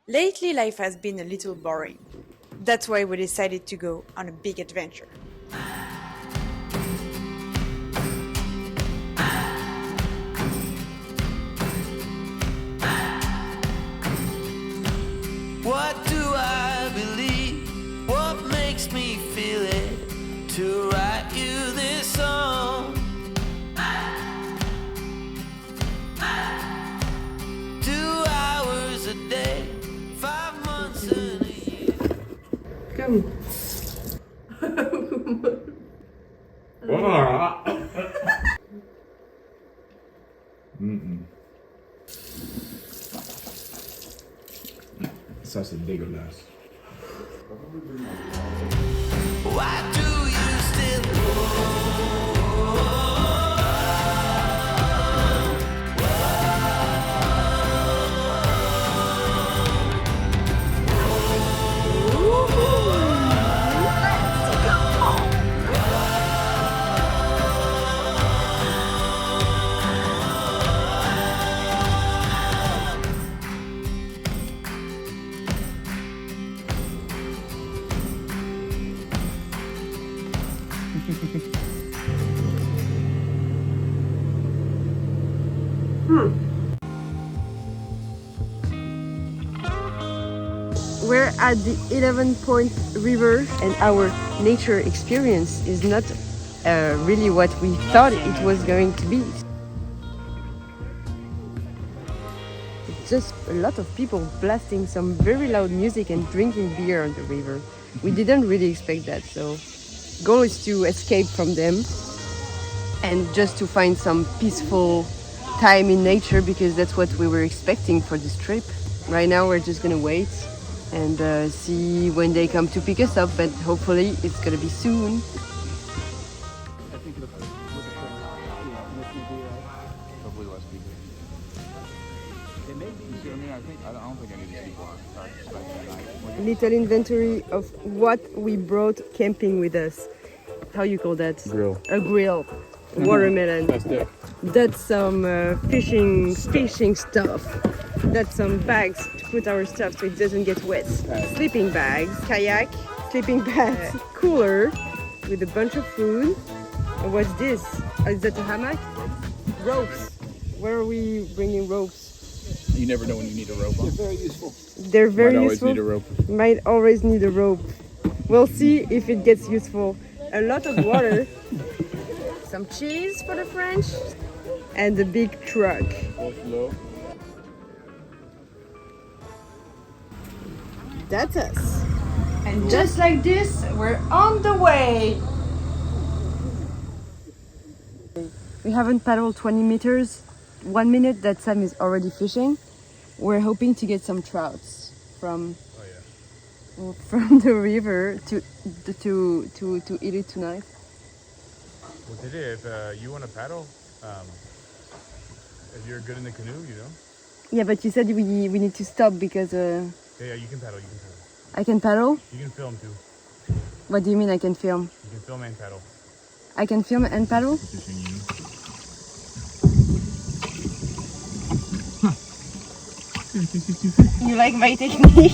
Lately, life has been a little boring. That's why we decided to go on a big adventure. What do I believe? What makes me feel it to write you this song? 2 hours a day, 5 months in a year. Come. Ça, c'est dégueulasse. Why do you still We're at the 11-point river, and our nature experience is not really what we thought it was going to be. It's just a lot of people blasting some very loud music and drinking beer on the river. We didn't really expect that, so goal is to escape from them and just to find some peaceful time in nature, because that's what we were expecting for this trip. Right now we're just gonna wait and see when they come to pick us up, but hopefully it's gonna be soon. Hopefully less people. It may be. You see what I mean? I don't think I need to speak on. Little inventory of what we brought camping with us. How you call that? Grill. A grill. Watermelon. That's it. That's some fishing stuff. That's some bags to put our stuff so it doesn't get wet. Sleeping bags, kayak, sleeping bags, cooler with a bunch of food. And what's this? Is that a hammock? Ropes. Where are we bringing ropes? You never know when you need a rope. Huh? They're very useful. They're very Might always useful. need a rope. Might always need a rope. We'll see if it gets useful. A lot of water. Some cheese for the French. And a big truck. That's us. And just like this, we're on the way. We haven't paddled 20 meters. 1 minute that Sam is already fishing. We're hoping to get some trouts from the river to eat it tonight. Well, today, if you want to paddle, if you're good in the canoe, you know. Yeah, but you said we need to stop because Yeah, you can paddle. You can paddle. I can paddle. You can film too. What do you mean I can film? You can film and paddle. I can film and paddle? You like my technique?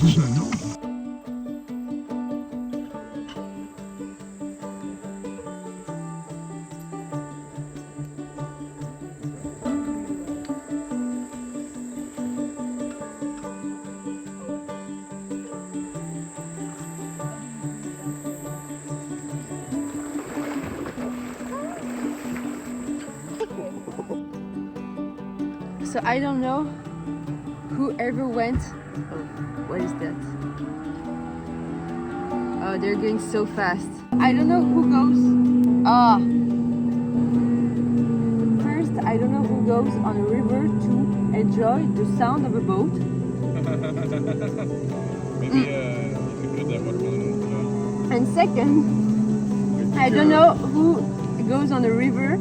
So I don't know who ever went. Oh, what is that? Oh, they're going so fast. I don't know who goes. First, I don't know who goes on a river to enjoy the sound of a boat. Maybe you could put that watermelon. And second, I don't know who goes on a river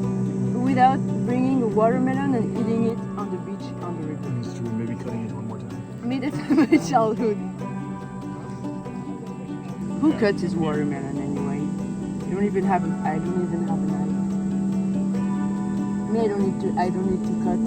without bringing a watermelon and eating it on the beach on the river. It's true. Maybe cutting it one more time. Me, that's my childhood. Who cuts his watermelon anyway? I don't even have a knife. Me, I don't need to cut.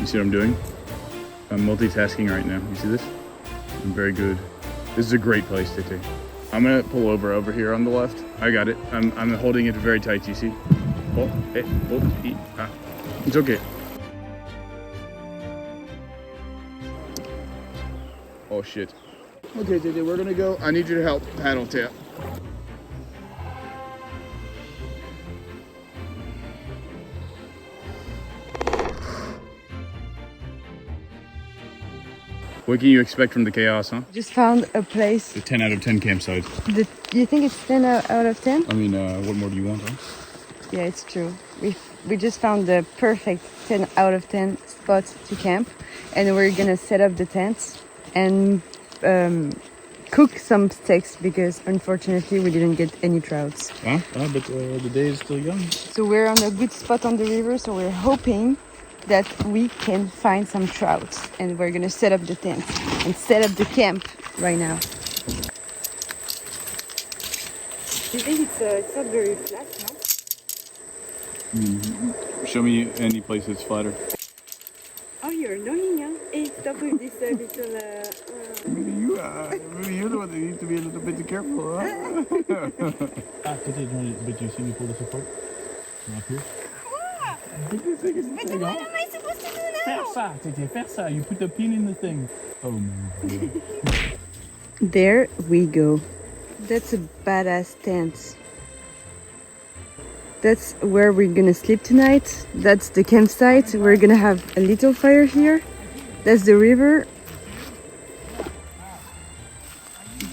You see what I'm doing? I'm multitasking right now. You see this? I'm very good. This is a great place to take. I'm gonna pull over here on the left. I got it. I'm holding it very tight. You see? Oh, hey, oh, ah. It's okay. Oh shit. Okay, Tete, we're gonna go. I need you to help paddle, Tete. What can you expect from the chaos, huh? Just found a place. A 10 out of 10 campsite. You think it's 10 out of 10? I mean, what more do you want, huh? Yeah, it's true. We just found the perfect 10 out of 10 spot to camp, and we're gonna set up the tents and cook some steaks because unfortunately we didn't get any trouts. But the day is still young. So we're on a good spot on the river, so we're hoping that we can find some trouts, and we're gonna set up the tents and set up the camp right now. Do you think it's not very flat, no? Show me any place that's flatter. Oh, you're annoying, huh? Hey, stop with this little... Maybe you're the one that needs to be a little bit careful, huh? But you see me pull this apart? From up here? But what am I supposed to do now? Faire ça, Tete, faire ça. You put the pin in the thing. Oh my god. There we go. That's a badass tent. That's where we're gonna sleep tonight. That's the campsite. We're gonna have a little fire here. That's the river.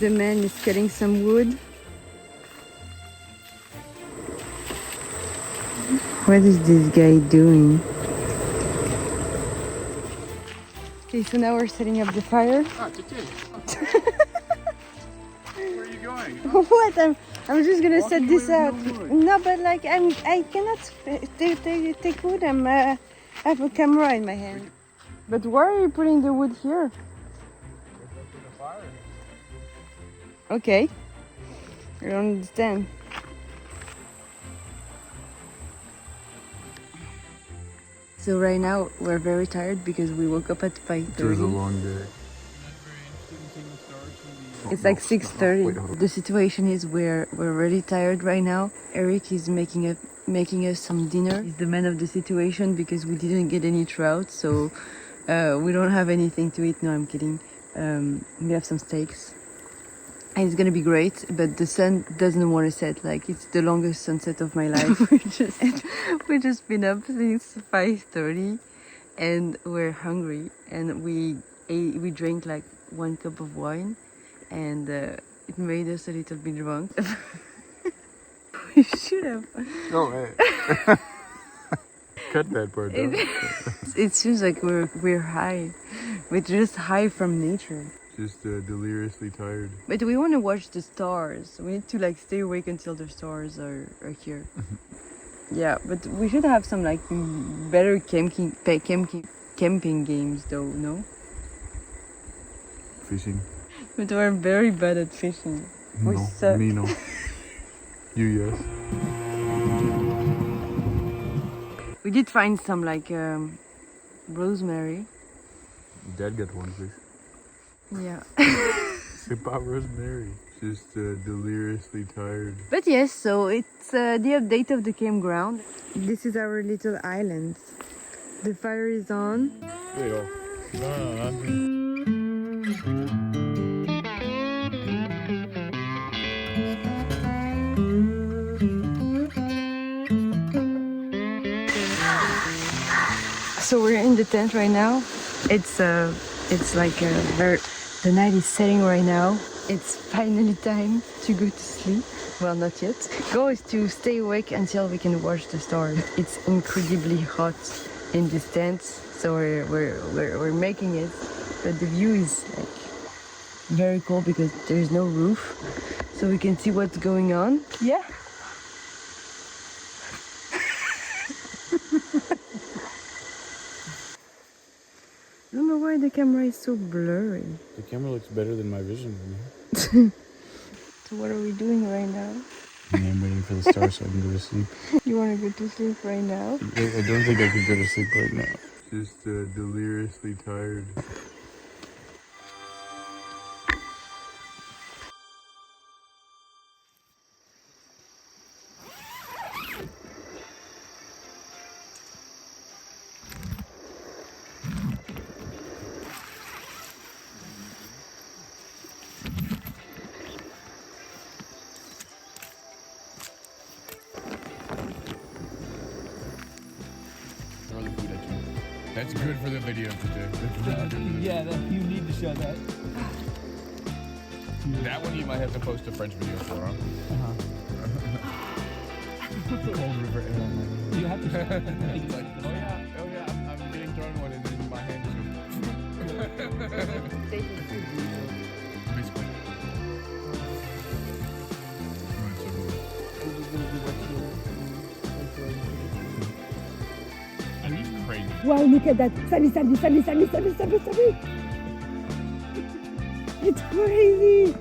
The man is cutting some wood. What is this guy doing? Okay, so now we're setting up the fire. Where are you going? What? I'm just gonna set this out. No, but like I cannot take wood. I have a camera in my hand. But why are you putting the wood here? Okay, I don't understand. So right now we're very tired because we woke up at 5:30. It was a long day. It's like 6:30. The situation is we're really tired right now. Eric is making us some dinner. He's the man of the situation because we didn't get any trout, so we don't have anything to eat. No, I'm kidding. We have some steaks. And it's gonna be great, but the sun doesn't want to set. Like, it's the longest sunset of my life. we just been up since 5:30, and we're hungry. And we drank like 1 cup of wine, and it made us a little bit drunk. We should have. Oh, hey. Cut that part down. It seems like we're high. We're just high from nature. Just deliriously tired. But we want to watch the stars. We need to like stay awake until the stars are here. Yeah, but we should have some like better camping games though, no? Fishing. But we're very bad at fishing. We suck. Me no. You yes. We did find some like rosemary. Dad got one fish. Yeah. C'est pas rosemary. Just deliriously tired. But yes, so it's the update of the campground. This is our little island. The fire is on. There you go. So we're in the tent right now. It's like the night is setting right now. It's finally time to go to sleep. Well, not yet. Goal is to stay awake until we can watch the stars. It's incredibly hot in this tent, so we're making it. But the view is like very cool because there's no roof, so we can see what's going on. Yeah. I don't know why the camera is so blurry. The camera looks better than my vision. So what are we doing right now? I'm waiting for the stars so I can go to sleep. You want to go to sleep right now? I don't think I can go to sleep right now. just deliriously tired. That's good for the video today. Yeah, you need to show that. That one you might have to post a French video for, huh? Cold river air. You have to show that. Like, oh yeah, I'm getting thrown one and then my hand Basically. Are you crazy? Wow, look at that. Sunny. It's crazy.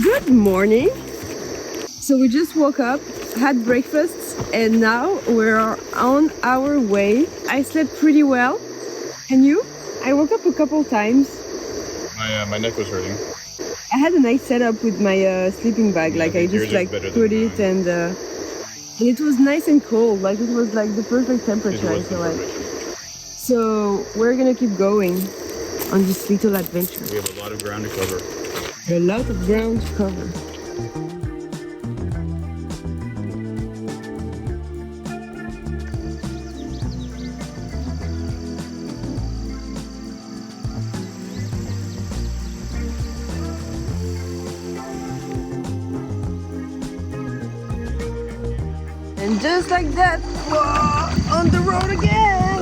Good morning. So we just woke up, had breakfast, and now we're on our way. I slept pretty well. And you? I woke up a couple times. My neck was hurting. I had a nice setup with my sleeping bag. Yeah, like I just like put it and it was nice and cold. Like it was like the perfect temperature, I feel like. So we're gonna keep going on this little adventure. We have a lot of ground to cover. A lot of ground to cover. And just like that, whoa, on the road again!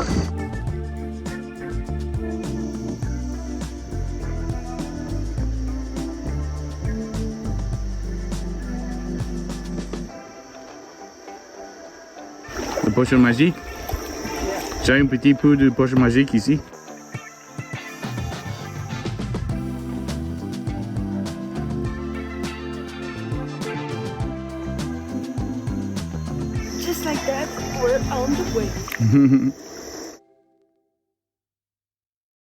Le potion magique. J'ai un petit peu de potion magique ici. Just like that, we're on the way.